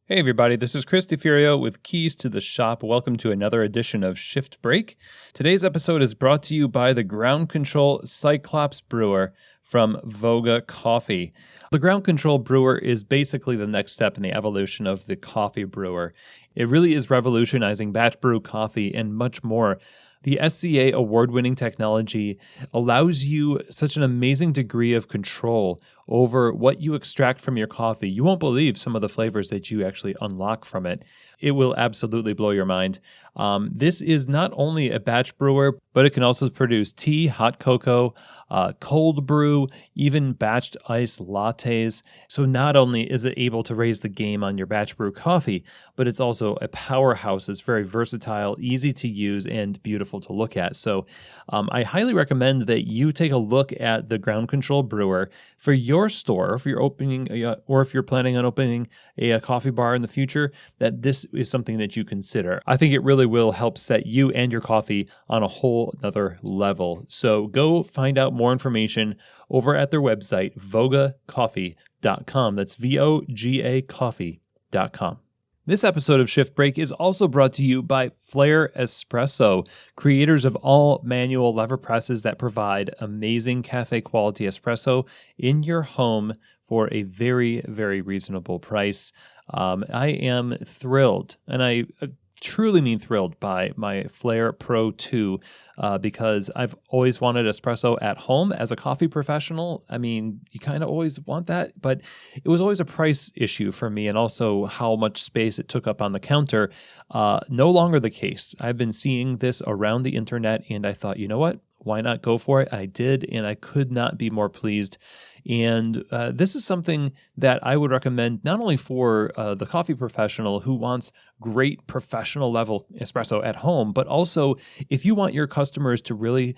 Hey everybody, this is Chris DeFurio with Keys to the Shop. Welcome to another edition of Shift Break. Today's episode is brought to you by the Ground Control Cyclops Brewer from Voga Coffee. The Ground Control Brewer is basically the next step in the evolution of the coffee brewer. It really is revolutionizing batch brew coffee and much more. The SCA award-winning technology allows you such an amazing degree of control over what you extract from your coffee. You won't believe some of the flavors that you actually unlock from it. It will absolutely blow your mind. This is not only a batch brewer, but it can also produce tea, hot cocoa, cold brew, even batched iced lattes. So not only is it able to raise the game on your batch brew coffee, but it's also a powerhouse. It's very versatile, easy to use, and beautiful to look at. So I highly recommend that you take a look at the Ground Control Brewer for your store, if you're opening, or if you're planning on opening a coffee bar in the future, that this is something that you consider. I think it really will help set you and your coffee on a whole other level. So go find out more information over at their website, vogacoffee.com. That's VOGA coffee.com. This episode of Shift Break is also brought to you by Flair Espresso, creators of all manual lever presses that provide amazing cafe quality espresso in your home for a very, very reasonable price. I am thrilled, and I truly mean thrilled by my Flair Pro 2 because I've always wanted espresso at home as a coffee professional. I mean, you kind of always want that, but it was always a price issue for me and also how much space it took up on the counter. No longer the case. I've been seeing this around the internet and I thought, you know what? Why not go for it? I did, and I could not be more pleased. And this is something that I would recommend not only for the coffee professional who wants great professional level espresso at home, but also if you want your customers to really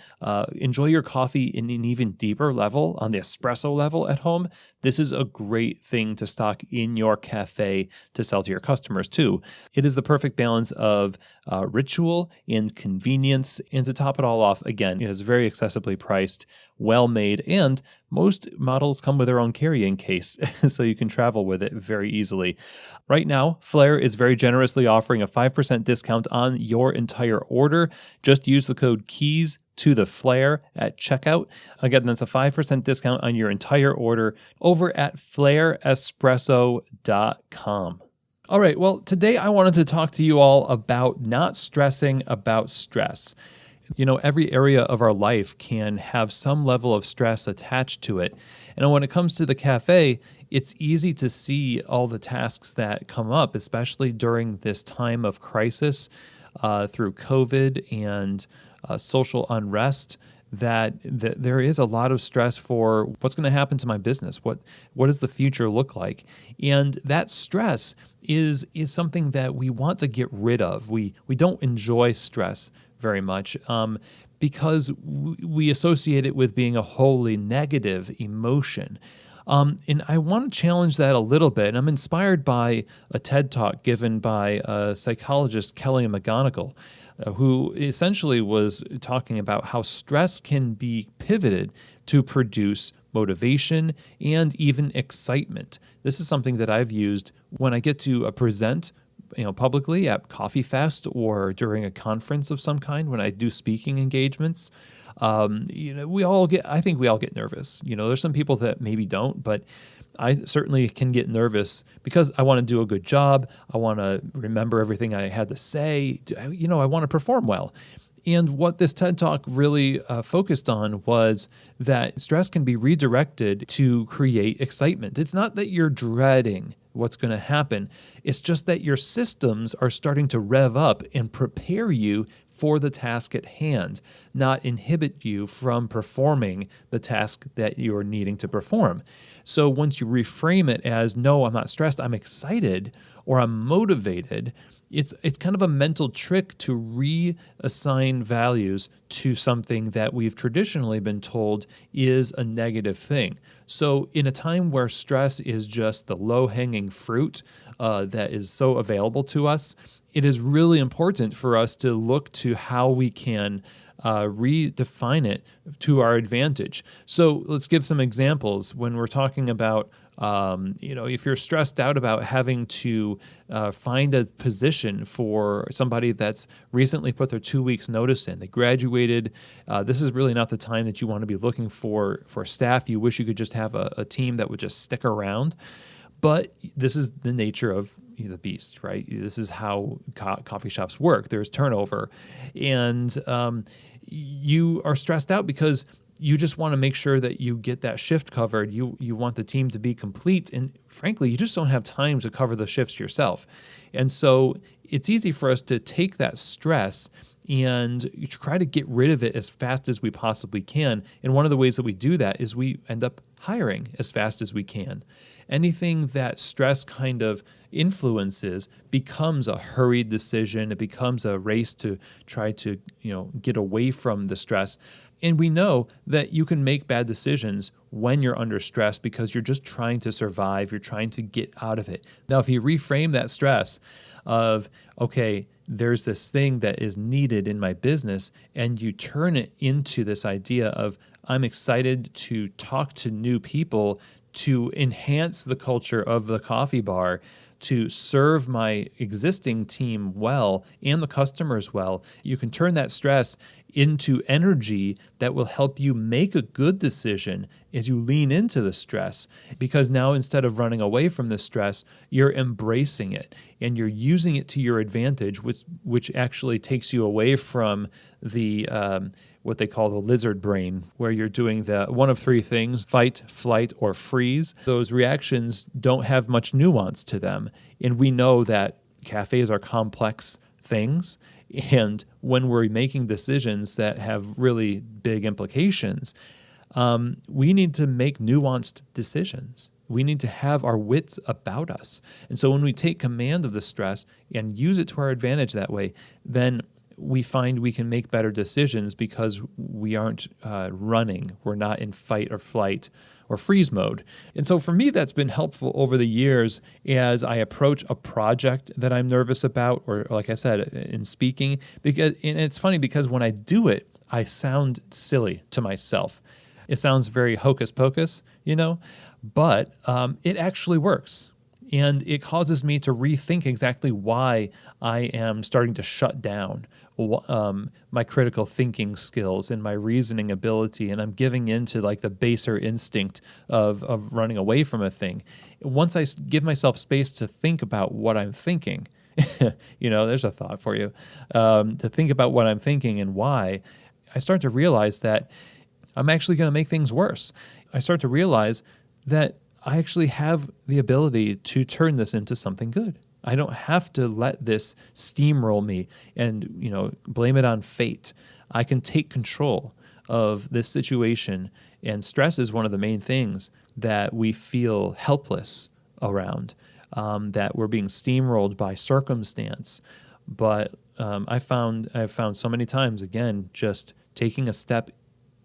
enjoy your coffee in an even deeper level, on the espresso level at home, this is a great thing to stock in your cafe to sell to your customers too. It is the perfect balance of ritual and convenience, and to top it all off, again, it is very accessibly priced, well made, and most models come with their own carrying case, so you can travel with it very easily. Right now, Flair is very generously offering a 5% discount on your entire order. Just use the code KEYS to the Flair at checkout. Again, that's a 5% discount on your entire order over at flairespresso.com. All right, well, today I wanted to talk to you all about not stressing about stress. You know, every area of our life can have some level of stress attached to it. And when it comes to the cafe, it's easy to see all the tasks that come up, especially during this time of crisis through COVID and social unrest, that there is a lot of stress for what's going to happen to my business. What does the future look like? And that stress is something that we want to get rid of. We don't enjoy stress very much because we associate it with being a wholly negative emotion. And I want to challenge that a little bit. And I'm inspired by a TED Talk given by psychologist Kelly McGonigal, who essentially was talking about how stress can be pivoted to produce motivation and even excitement. This is something that I've used when I get to present publicly at Coffee Fest or during a conference of some kind when I do speaking engagements. I think we all get nervous. There's some people that maybe don't, but I certainly can get nervous because I want to do a good job. I want to remember everything I had to say. I want to perform well. And what this TED Talk really focused on was that stress can be redirected to create excitement. It's not that you're dreading what's going to happen. It's just that your systems are starting to rev up and prepare you for the task at hand, not inhibit you from performing the task that you're needing to perform. So once you reframe it as, no, I'm not stressed, I'm excited, or I'm motivated, it's kind of a mental trick to reassign values to something that we've traditionally been told is a negative thing. So in a time where stress is just the low-hanging fruit that is so available to us, it is really important for us to look to how we can redefine it to our advantage. So let's give some examples when we're talking about If you're stressed out about having to find a position for somebody that's recently put their 2 weeks notice in, they graduated, this is really not the time that you want to be looking for staff. You wish you could just have a team that would just stick around. But this is the nature of the beast, right? This is how coffee shops work. There's turnover. And you are stressed out because you just want to make sure that you get that shift covered. You want the team to be complete. And frankly, you just don't have time to cover the shifts yourself. And so it's easy for us to take that stress and you try to get rid of it as fast as we possibly can. And one of the ways that we do that is we end up hiring as fast as we can. Anything that stress kind of influences becomes a hurried decision. It becomes a race to try to, get away from the stress. And we know that you can make bad decisions when you're under stress because you're just trying to survive. You're trying to get out of it. Now, if you reframe that stress of, okay, there's this thing that is needed in my business, and you turn it into this idea of, I'm excited to talk to new people, to enhance the culture of the coffee bar, to serve my existing team well and the customers well. You can turn that stress into energy that will help you make a good decision as you lean into the stress, because now instead of running away from the stress, you're embracing it and you're using it to your advantage, which actually takes you away from the what they call the lizard brain, where you're doing the one of three things: fight, flight, or freeze. Those reactions don't have much nuance to them. And we know that cafes are complex things. And when we're making decisions that have really big implications, we need to make nuanced decisions. We need to have our wits about us. And so when we take command of the stress and use it to our advantage that way, then we find we can make better decisions because we aren't running. We're not in fight or flight or freeze mode. And so for me, that's been helpful over the years as I approach a project that I'm nervous about, or like I said, in speaking. And it's funny because when I do it, I sound silly to myself. It sounds very hocus pocus, but it actually works. And it causes me to rethink exactly why I am starting to shut down my critical thinking skills and my reasoning ability, and I'm giving into like the baser instinct of running away from a thing. Once I give myself space to think about what I'm thinking, there's a thought for you, to think about what I'm thinking and why, I start to realize that I'm actually going to make things worse. I start to realize that I actually have the ability to turn this into something good. I don't have to let this steamroll me and, blame it on fate. I can take control of this situation. And stress is one of the main things that we feel helpless around, that we're being steamrolled by circumstance. But I've found so many times, again, just taking a step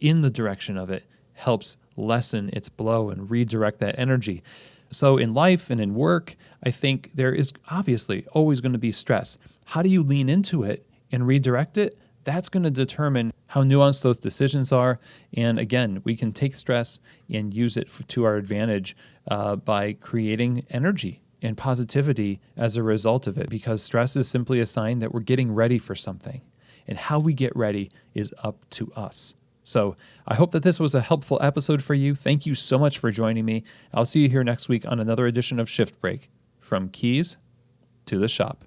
in the direction of it helps lessen its blow and redirect that energy. So in life and in work, I think there is obviously always going to be stress. How do you lean into it and redirect it? That's going to determine how nuanced those decisions are. And again, we can take stress and use it to our advantage by creating energy and positivity as a result of it, because stress is simply a sign that we're getting ready for something. And how we get ready is up to us. So I hope that this was a helpful episode for you. Thank you so much for joining me. I'll see you here next week on another edition of Shift Break, from keys to the shop.